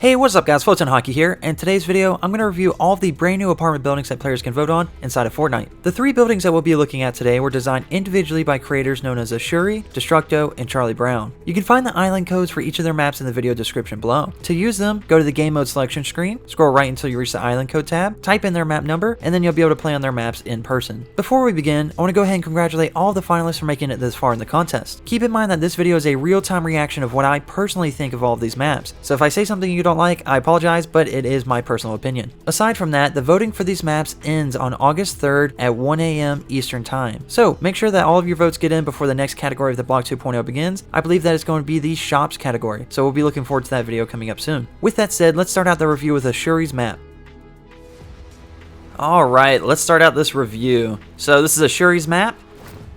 Hey, what's up guys, FlotownHockey here, and in today's video, I'm going to review all of the brand new apartment buildings that players can vote on inside of Fortnite. The three buildings that we'll be looking at today were designed individually by creators known as Ashurrii, Destructo, and Charlee-Brown. You can find the island codes for each of their maps in the video description below. To use them, go to the game mode selection screen, scroll right until you reach the island code tab, type in their map number, and then you'll be able to play on their maps in person. Before we begin, I want to go ahead and congratulate all of the finalists for making it this far in the contest. Keep in mind that this video is a real-time reaction of what I personally think of all of these maps, so if I say something you don't like, I apologize, but it is my personal opinion. Aside from that, the voting for these maps ends on August 3rd at 1 a.m. Eastern Time. So make sure that all of your votes get in before the next category of the Block 2.0 begins. I believe that is going to be the shops category, so we'll be looking forward to that video coming up soon. With that said, let's start out the review with Ashurrii's map. Alright, let's start out this review. So this is Ashurrii's map.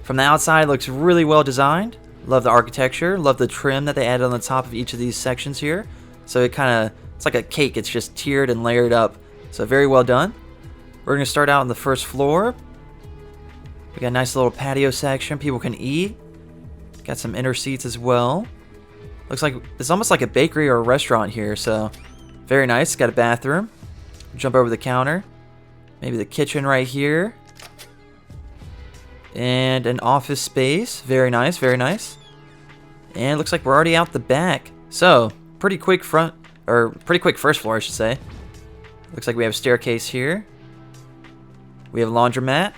From the outside, it looks really well designed. Love the architecture, love the trim that they added on the top of each of these sections here. So it's like a cake, it's just tiered and layered up. So very well done. We're going to start out on the first floor. We got a nice little patio section people can eat. Got some inner seats as well. Looks like it's almost like a bakery or a restaurant here, so very nice. Got a bathroom. Jump over the counter. Maybe the kitchen right here. And an office space. Very nice, very nice. And it looks like we're already out the back. So, pretty quick first floor, I should say. Looks like we have a staircase here. We have a laundromat.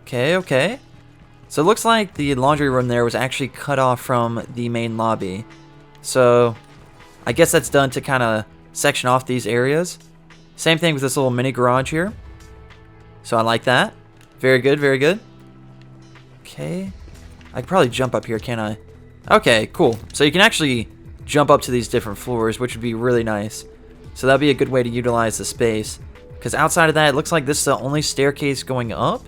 Okay. So it looks like the laundry room there was actually cut off from the main lobby. So I guess that's done to kind of section off these areas. Same thing with this little mini garage here. So I like that. Very good, very good. Okay. I could probably jump up here, can't I? Okay, cool. So you can actually jump up to these different floors, which would be really nice. So that'd be a good way to utilize the space. Because outside of that, it looks like this is the only staircase going up.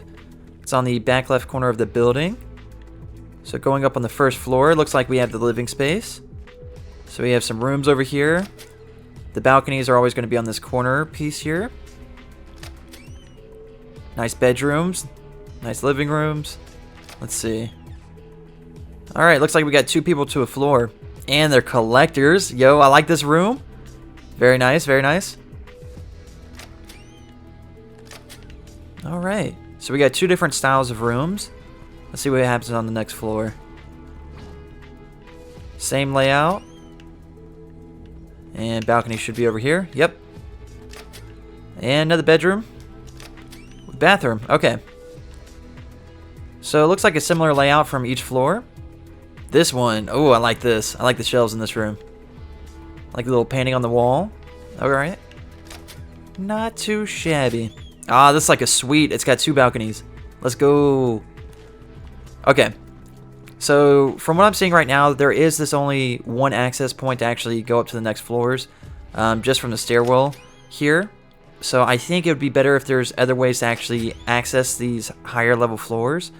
It's on the back left corner of the building. So going up on the first floor, it looks like we have the living space. So we have some rooms over here. The balconies are always going to be on this corner piece here. Nice bedrooms. Nice living rooms. Let's see. Alright, looks like we got two people to a floor. And they're collectors. Yo, I like this room. Very nice, very nice. Alright. So we got two different styles of rooms. Let's see what happens on the next floor. Same layout. And balcony should be over here. Yep. And another bedroom. Bathroom. Okay. So it looks like a similar layout from each floor. This one, oh, I like this. I like the shelves in this room. I like the little painting on the wall. Alright. Not too shabby. Ah, this is like a suite. It's got two balconies. Let's go. Okay. So, from what I'm seeing right now, there is this only one access point to actually go up to the next floors. Just from the stairwell here. So, I think it would be better if there's other ways to actually access these higher level floors.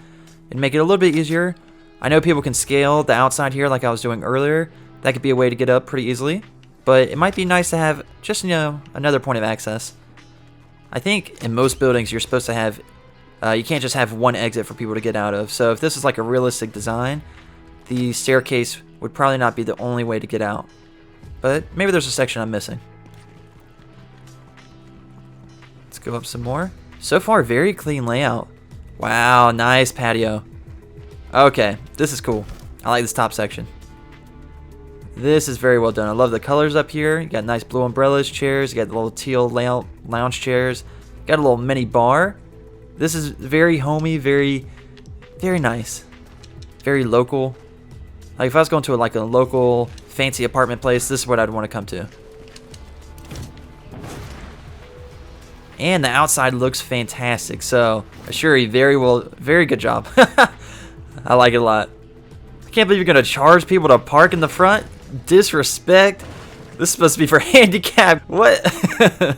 And make it a little bit easier. I know people can scale the outside here like I was doing earlier. That could be a way to get up pretty easily. But it might be nice to have just, another point of access. I think in most buildings you're supposed to have, you can't just have one exit for people to get out of. So if this is like a realistic design, the staircase would probably not be the only way to get out. But maybe there's a section I'm missing. Let's go up some more. So far, very clean layout. Wow, nice patio. Okay, this is cool. I like this top section. This is very well done. I love the colors up here. You got nice blue umbrellas, chairs. You got the little teal lounge chairs. Got a little mini bar. This is very homey, very nice. Very local. Like if I was going to a local fancy apartment place, this is what I'd want to come to. And the outside looks fantastic. So, Ashurrii, very good job. I like it a lot. I can't believe you're going to charge people to park in the front. Disrespect. This is supposed to be for handicapped. What? I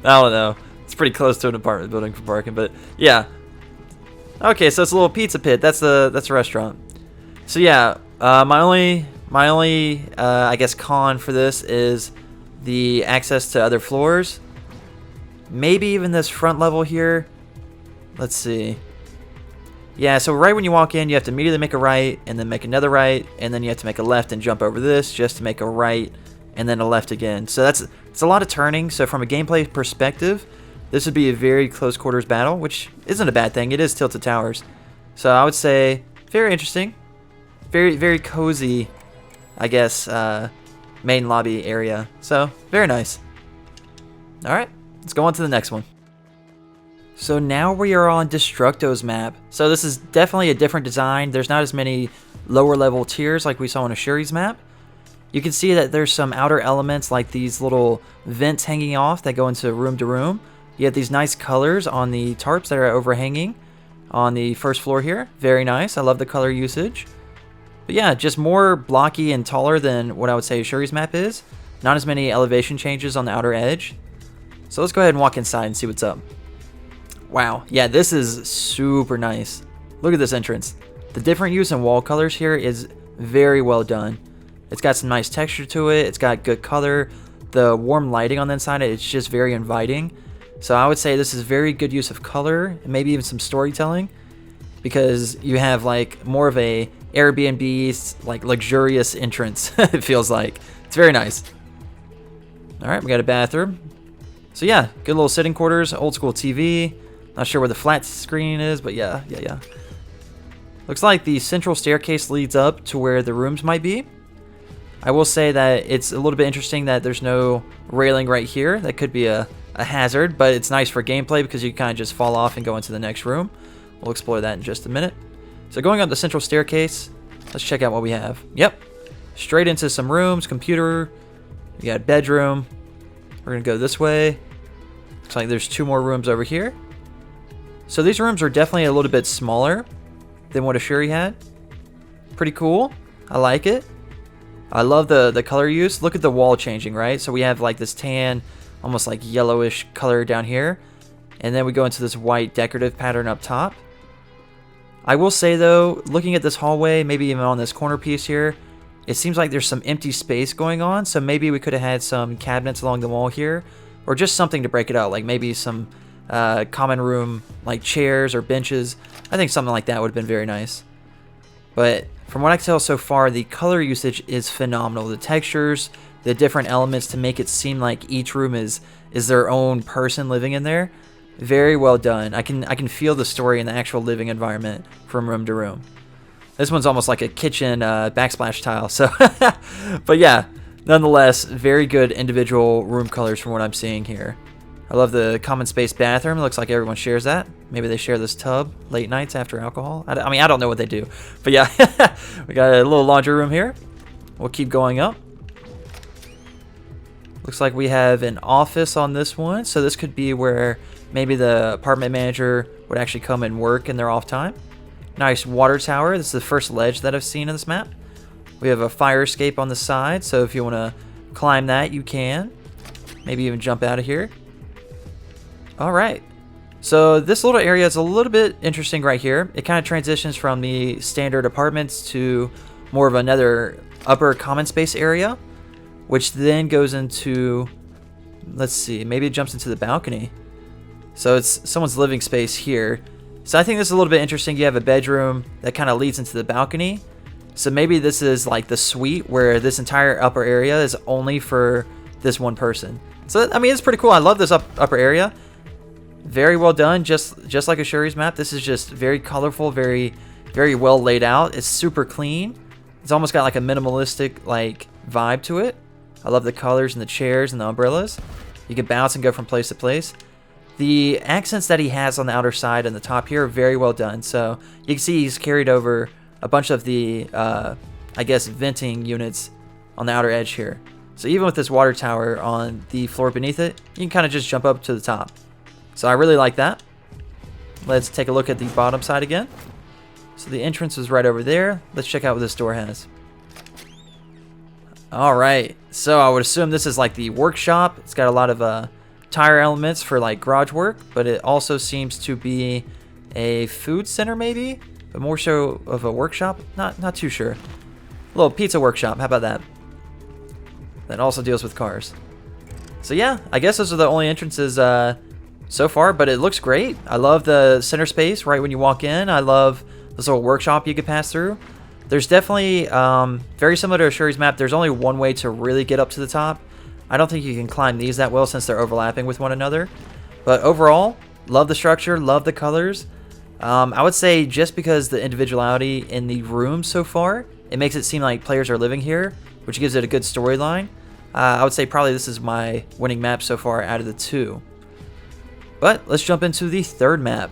don't know. It's pretty close to an apartment building for parking, but yeah. Okay, so it's a little pizza pit. That's a restaurant. So yeah, my only I guess con for this is the access to other floors. Maybe even this front level here. Let's see. Yeah, so right when you walk in, you have to immediately make a right, and then make another right, and then you have to make a left and jump over this just to make a right, and then a left again. So it's a lot of turning. So from a gameplay perspective, this would be a very close quarters battle, which isn't a bad thing. It is Tilted Towers. So I would say very interesting, very, very cozy, I guess, main lobby area. So very nice. All right, let's go on to the next one. So now we are on Destructo's map. So this is definitely a different design. There's not as many lower level tiers like we saw on Ashurrii's map. You can see that there's some outer elements like these little vents hanging off that go into room to room. You have these nice colors on the tarps that are overhanging on the first floor here. Very nice. I love the color usage. But yeah, just more blocky and taller than what I would say Ashurrii's map is. Not as many elevation changes on the outer edge. So let's go ahead and walk inside and see what's up. Wow, yeah, this is super nice. Look at this entrance. The different use in wall colors here is very well done. It's got some nice texture to it. It's got good color. The warm lighting on the inside, it's just very inviting. So I would say this is very good use of color and maybe even some storytelling, because you have like more of a Airbnb like luxurious entrance. It feels like it's very nice. All right, we got a bathroom. So yeah, good little sitting quarters, old school TV. Not sure where the flat screen is, but yeah. Looks like the central staircase leads up to where the rooms might be. I will say that it's a little bit interesting that there's no railing right here. That could be a hazard, but it's nice for gameplay because you kind of just fall off and go into the next room. We'll explore that in just a minute. So going up the central staircase, let's check out what we have. Yep, straight into some rooms, computer. We got a bedroom. We're gonna go this way. Looks like there's 2 more rooms over here. So these rooms are definitely a little bit smaller than what Ashurrii had. Pretty cool. I like it. I love the color use. Look at the wall changing, right? So we have like this tan, almost like yellowish color down here. And then we go into this white decorative pattern up top. I will say though, looking at this hallway, maybe even on this corner piece here, it seems like there's some empty space going on. So maybe we could have had some cabinets along the wall here, or just something to break it out, like maybe some common room like chairs or benches. I think something like that would have been very nice. But from what I can tell so far, the color usage is phenomenal. The textures, the different elements to make it seem like each room is their own person living in there. Very well done. I can feel the story in the actual living environment from room to room. This one's almost like a kitchen backsplash tile. So, but yeah, nonetheless, very good individual room colors from what I'm seeing here. I love the common space bathroom. It looks like everyone shares that. Maybe they share this tub late nights after alcohol. I mean, I don't know what they do. But yeah, we got a little laundry room here. We'll keep going up. Looks like we have an office on this one. So this could be where maybe the apartment manager would actually come and work in their off time. Nice water tower. This is the first ledge that I've seen in this map. We have a fire escape on the side. So if you want to climb that, you can. Maybe even jump out of here. All right, so this little area is a little bit interesting right here. It kind of transitions from the standard apartments to more of another upper common space area, which then goes into, let's see, maybe it jumps into the balcony. So it's someone's living space here. So I think this is a little bit interesting. You have a bedroom that kind of leads into the balcony. So maybe this is like the suite where this entire upper area is only for this one person. So, I mean, it's pretty cool. I love this upper area. Very well done, just like Ashurrii's map. This is just very colorful, very well laid out. It's super clean. It's almost got like a minimalistic like vibe to it. I love the colors and the chairs and the umbrellas. You can bounce and go from place to place. The accents that he has on the outer side and the top here are very well done. So you can see he's carried over a bunch of the, I guess, venting units on the outer edge here. So even with this water tower on the floor beneath it, you can kind of just jump up to the top. So I really like that. Let's take a look at the bottom side again. So the entrance is right over there. Let's check out what this door has. All right. So I would assume this is like the workshop. It's got a lot of tire elements for like garage work, but it also seems to be a food center maybe, but more so of a workshop. Not too sure. A little pizza workshop. How about that? That also deals with cars. So yeah, I guess those are the only entrances so far, but it looks great. I love the center space right when you walk in. I love this little workshop you could pass through. There's definitely, very similar to Ashurrii's map, there's only one way to really get up to the top. I don't think you can climb these that well since they're overlapping with one another. But overall, love the structure, love the colors. I would say just because the individuality in the rooms so far, it makes it seem like players are living here, which gives it a good storyline. I would say probably this is my winning map so far out of the two. But let's jump into the third map.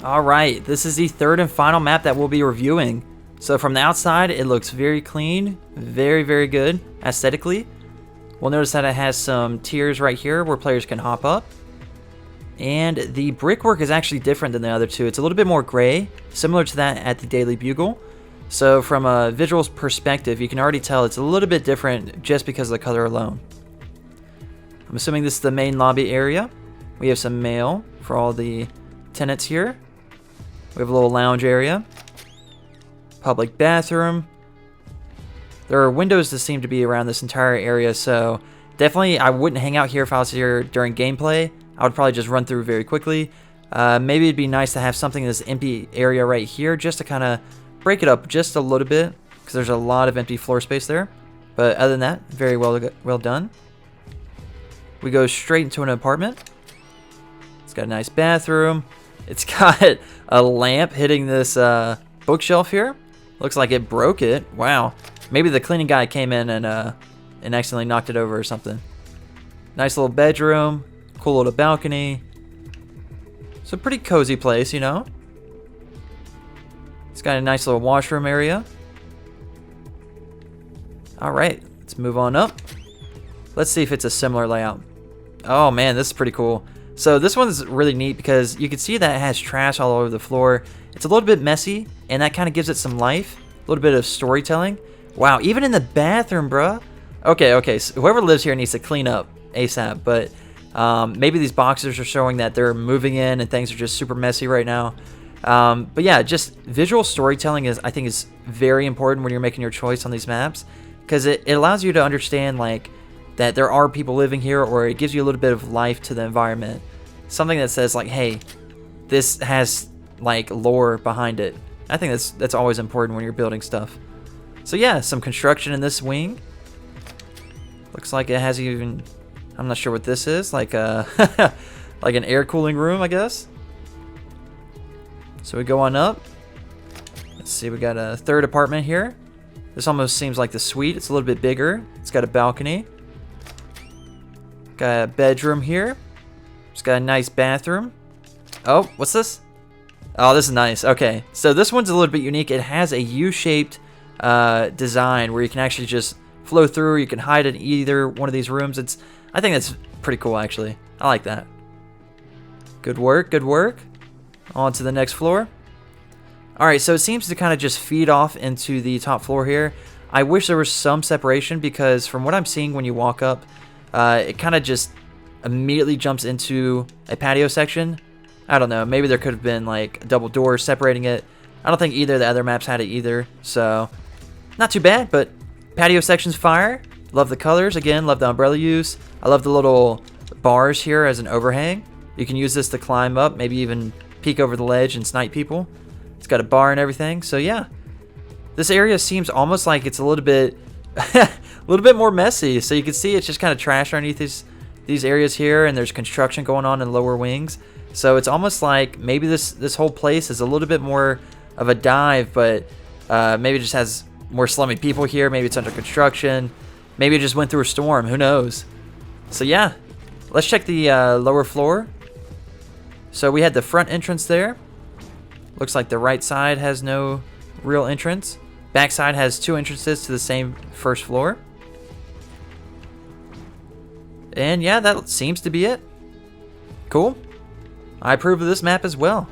Alright, this is the third and final map that we'll be reviewing. So from the outside, it looks very clean, very, very good aesthetically. We'll notice that it has some tiers right here where players can hop up. And the brickwork is actually different than the other two. It's a little bit more gray, similar to that at the Daily Bugle. So from a visual perspective, you can already tell it's a little bit different just because of the color alone. I'm assuming this is the main lobby area. We have some mail for all the tenants here. We have a little lounge area. Public bathroom. There are windows that seem to be around this entire area, so definitely I wouldn't hang out here if I was here during gameplay. I would probably just run through very quickly. Maybe it'd be nice to have something in this empty area right here just to kind of break it up just a little bit because there's a lot of empty floor space there. But other than that, very well done. We go straight into an apartment. It's got a nice bathroom. It's got a lamp hitting this bookshelf here. Looks like it broke it. Wow. Maybe the cleaning guy came in and accidentally knocked it over or something. Nice little bedroom. Cool little balcony. It's a pretty cozy place, you know. It's got a nice little washroom area. Alright, let's move on up. Let's see if it's a similar layout. Oh man, this is pretty cool. So this one's really neat because you can see that it has trash all over the floor. It's a little bit messy, and that kind of gives it some life. A little bit of storytelling. Wow, even in the bathroom, bruh. Okay, so whoever lives here needs to clean up ASAP, but maybe these boxes are showing that they're moving in and things are just super messy right now. But yeah, just visual storytelling I think is very important when you're making your choice on these maps, because it allows you to understand like that there are people living here, or it gives you a little bit of life to the environment. Something that says like, hey, this has like lore behind it. I think that's always important when you're building stuff. So yeah, some construction in this wing. Looks like it has even, I'm not sure what this is, like a like an air cooling room, I guess. So we go on up. Let's see, we got a third apartment here. This almost seems like the suite. It's a little bit bigger. It's got a balcony. Got a bedroom here. It's got a nice bathroom. Oh, what's this? Oh, this is nice. Okay, so this one's a little bit unique. It has a U-shaped design where you can actually just flow through. You can hide in either one of these rooms. I think that's pretty cool, actually. I like that. Good work, good work. On to the next floor. Alright, so it seems to kind of just feed off into the top floor here. I wish there was some separation because from what I'm seeing when you walk up, it kind of just immediately jumps into a patio section. I don't know, maybe there could have been like a double door separating it. I don't think either of the other maps had it either, so not too bad, but patio section's fire. Love the colors, again, love the umbrella use. I love the little bars here as an overhang. You can use this to climb up, maybe even peek over the ledge and snipe people. It's got a bar and everything, so yeah. This area seems almost like it's a little bit more messy. So you can see it's just kind of trash underneath these areas here, and there's construction going on in lower wings. So it's almost like maybe this whole place is a little bit more of a dive, but maybe it just has more slummy people here. Maybe it's under construction. Maybe it just went through a storm. Who knows? So yeah, let's check the lower floor. So we had the front entrance there. Looks like the right side has no real entrance. Back side has two entrances to the same first floor. And yeah, that seems to be it. Cool. I approve of this map as well.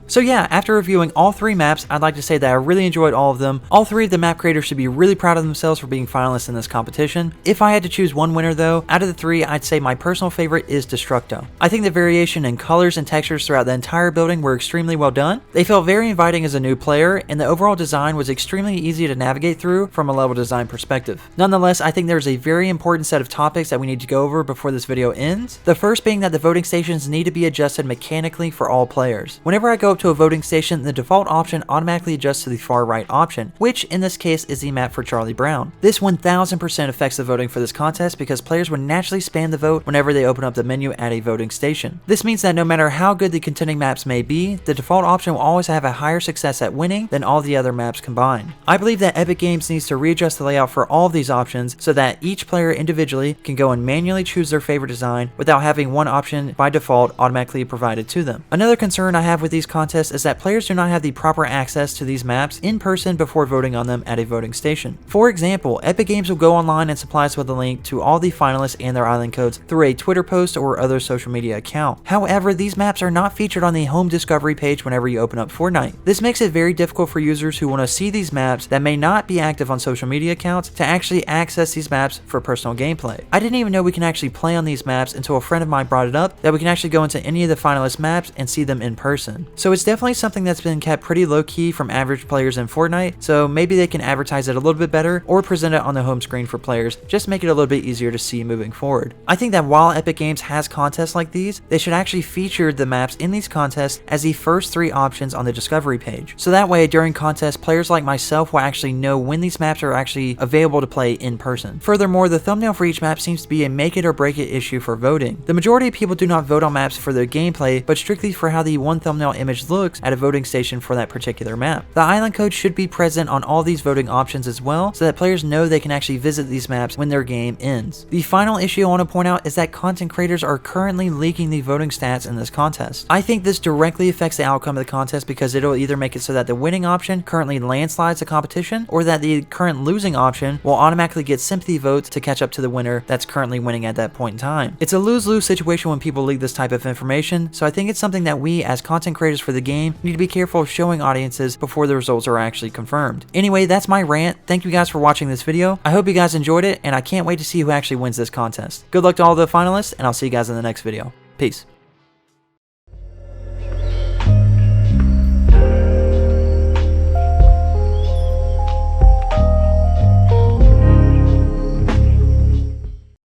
So yeah, after reviewing all three maps, I'd like to say that I really enjoyed all of them. All three of the map creators should be really proud of themselves for being finalists in this competition. If I had to choose one winner though, out of the three, I'd say my personal favorite is Destructo. I think the variation in colors and textures throughout the entire building were extremely well done. They felt very inviting as a new player, and the overall design was extremely easy to navigate through from a level design perspective. Nonetheless, I think there's a very important set of topics that we need to go over before this video ends. The first being that the voting stations need to be adjusted mechanically for all players. Whenever I go up to a voting station, the default option automatically adjusts to the far right option, which in this case is the map for Charlie-Brown. This 1000% affects the voting for this contest because players would naturally spam the vote whenever they open up the menu at a voting station. This means that no matter how good the contending maps may be, the default option will always have a higher success at winning than all the other maps combined. I believe that Epic Games needs to readjust the layout for all of these options so that each player individually can go and manually choose their favorite design without having one option by default automatically provided to them. Another concern I have with these contests is that players do not have the proper access to these maps in person before voting on them at a voting station. For example, Epic Games will go online and supply us with a link to all the finalists and their island codes through a Twitter post or other social media account. However, these maps are not featured on the home discovery page whenever you open up Fortnite. This makes it very difficult for users who want to see these maps that may not be active on social media accounts to actually access these maps for personal gameplay. I didn't even know we can actually play on these maps until a friend of mine brought it up, that we can actually go into any of the finalist maps and see them in person. So it's definitely something that's been kept pretty low key from average players in Fortnite, so maybe they can advertise it a little bit better or present it on the home screen for players, just make it a little bit easier to see moving forward. I think that while Epic Games has contests like these, they should actually feature the maps in these contests as the first 3 options on the discovery page. So that way during contests, players like myself will actually know when these maps are actually available to play in person. Furthermore, the thumbnail for each map seems to be a make it or break it issue for voting. The majority of people do not vote on maps for their gameplay, but strictly for how the one thumbnail image looks at a voting station for that particular map. The island code should be present on all these voting options as well, so that players know they can actually visit these maps when their game ends. The final issue I want to point out is that content creators are currently leaking the voting stats in this contest. I think this directly affects the outcome of the contest because it'll either make it so that the winning option currently landslides the competition, or that the current losing option will automatically get sympathy votes to catch up to the winner that's currently winning at that point in time. It's a lose-lose situation when people leak this type of information, so I think it's something that we as content creators for the game need to be careful of showing audiences before the results are actually confirmed. Anyway, that's my rant. Thank you guys for watching this video. I hope you guys enjoyed it, and I can't wait to see who actually wins this contest. Good luck to all the finalists, and I'll see you guys in the next video. Peace.